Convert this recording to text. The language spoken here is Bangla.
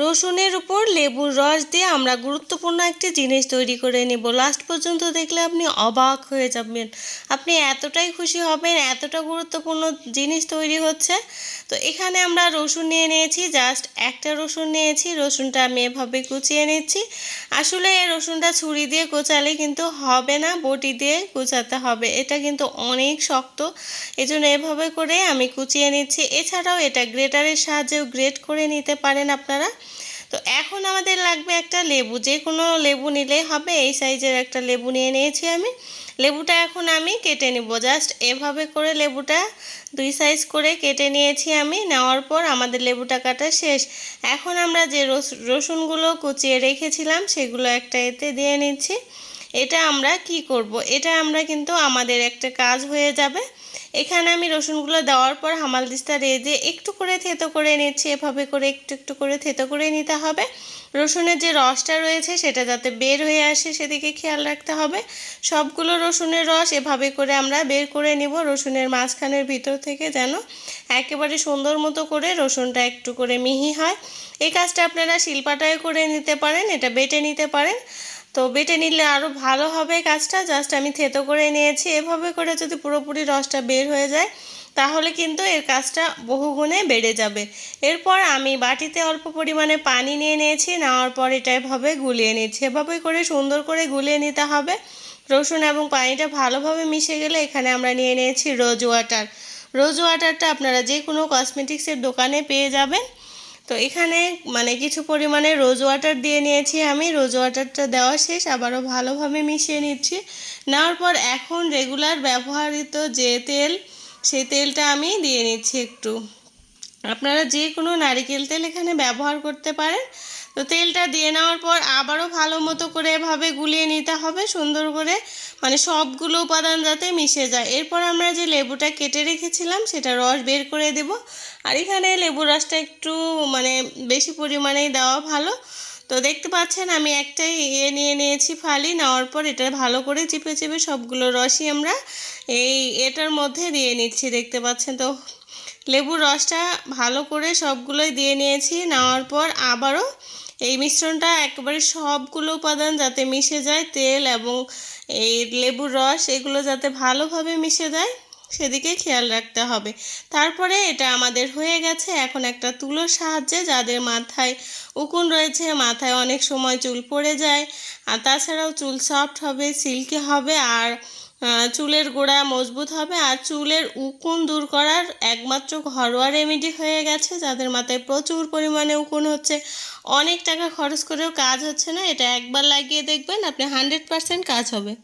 রসুনের উপর লেবুর রস দিয়ে আমরা গুরুত্বপূর্ণ একটি জিনিস তৈরি করে নেব। লাস্ট পর্যন্ত দেখলে আপনি অবাক হয়ে যাবেন, আপনি এতটাই খুশি হবেন, এতটা গুরুত্বপূর্ণ জিনিস তৈরি হচ্ছে। তো এখানে আমরা রসুন নিয়ে নিয়েছি, জাস্ট একটা রসুন নিয়েছি। রসুনটা আমি এভাবে কুচিয়ে নিচ্ছি। আসলে এই রসুনটা ছুরি দিয়ে কোচালে কিন্তু হবে না, বটি দিয়ে কুচাতে হবে, এটা কিন্তু অনেক শক্ত। এজন্য এভাবে করে আমি কুচিয়ে নিচ্ছি। এছাড়াও এটা গ্রেটারের সাহায্যেও গ্রেট করে নিতে পারেন আপনারা। তো এখন আমাদের লাগবে একটা লেবু, যে কোনো লেবু নিলেই হবে। এই সাইজের একটা লেবু নিয়ে নিয়েছি আমি। লেবুটা এখন আমি কেটে নিব। জাস্ট এভাবে করে লেবুটা দুই সাইজ করে কেটে নিয়েছি আমি। নেওয়ার পর আমাদের লেবুটা কাটা শেষ। এখন আমরা যে রসুনগুলো কুচিয়ে রেখেছিলাম সেগুলো একটা এতে দিয়ে নিচ্ছি। এটা আমরা কি করব, এটা আমরা কিন্তু আমাদের একটা কাজ হয়ে যাবে। এখানে আমি রসুনগুলো দেওয়ার পর হামালদিস্তা রেজে একটু করে থেতো করে নিচ্ছি। এভাবে করে একটু একটু করে থেতো করে নিতে হবে। রসুনের যে রসটা রয়েছে সেটা যাতে বের হয়ে আসে সেদিকে খেয়াল রাখতে হবে। সবগুলো রসুনের রস এভাবে করে আমরা বের করে নিব রসুনের মাঝখানের ভিতর থেকে, যেন একেবারে সুন্দর মতো করে রসুনটা একটু করে মিহি হয়। এই কাজটা আপনারা শিলপাটায় করে নিতে পারেন, এটা বেটে নিতে পারেন। তো বেটে নিলে আরও ভালো হবে কাজটা। জাস্ট আমি থেতো করে নিয়েছি। এভাবে করে যদি পুরোপুরি রসটা বের হয়ে যায় তাহলে কিন্তু এর কাজটা বহুগুণে বেড়ে যাবে। এরপর আমি বাটিতে অল্প পরিমাণে পানি নিয়ে নিয়েছি। নেওয়ার পর এটা এভাবে গুলিয়ে নিচ্ছি। এভাবে করে সুন্দর করে গুলিয়ে নিতে হবে। রসুন এবং পানিটা ভালোভাবে মিশে গেলে এখানে আমরা নিয়ে নিয়েছি রোজ ওয়াটার। রোজ ওয়াটারটা আপনারা যে কোনো কসমেটিক্সের দোকানে পেয়ে যাবেন। তো এখানে কিছু পরিমাণে রোজ ওয়াটার দিয়ে নিয়েছি আমি। রোজ ওয়াটারটা দেওয়া শেষ, আবারও ভালোভাবে মিশিয়ে নিচ্ছি। নেওয়ার পর এখন রেগুলার ব্যবহৃত যে তেল, সেই তেলটা আমি দিয়ে নিচ্ছি একটু। আপনারা যে কোনো নারিকেল তেল এখানে ব্যবহার করতে পারেন। তো তেলটা দিয়ে নেওয়ার পর আবারও ভালো মতো করে এভাবে গুলিয়ে নিতে হবে সুন্দর করে, সবগুলো উপাদান যাতে মিশে যায়। এরপর আমরা যে লেবুটা কেটে রেখেছিলাম সেটা রস বের করে দেব। আর এখানে লেবুর রসটা একটু বেশি পরিমাণেই দেওয়া ভালো। তো দেখতে পাচ্ছেন আমি একটাই নিয়ে নিয়েছি ফালি। নেওয়ার পর এটা ভালো করে চিপে চিপে সবগুলো রসই আমরা এটার মধ্যে দিয়ে নিচ্ছি। দেখতে পাচ্ছেন তো লেবুর রসটা ভালো করে সবগুলোই দিয়ে নিয়েছি। নেওয়ার পর আবারও এই মিশ্রণটা একেবারে সবগুলো উপাদান যাতে মিশে যায়, তেল এবং এই লেবুর রস এগুলো যাতে ভালোভাবে মিশে যায় সেদিকে খেয়াল রাখতে হবে। তারপরে এটা আমাদের হয়ে গেছে। এখন একটা তুলোর সাহায্যে, যাদের মাথায় উকুন রয়েছে, মাথায় অনেক সময় চুল পড়ে যায়, আর তাছাড়াও চুল সফট হবে, সিল্কি হবে, আর চুলের গোড়া মজবুত হবে, আর চুলের উকুন দূর করার একমাত্র ঘরোয়া রেমেডি হয়ে গেছে। যাদের মাথায় প্রচুর পরিমাণে উকুন হচ্ছে, অনেক টাকা খরচ করেও কাজ হচ্ছে না, এটা একবার লাগিয়ে দেখবেন, আপনি 100% কাজ হবে।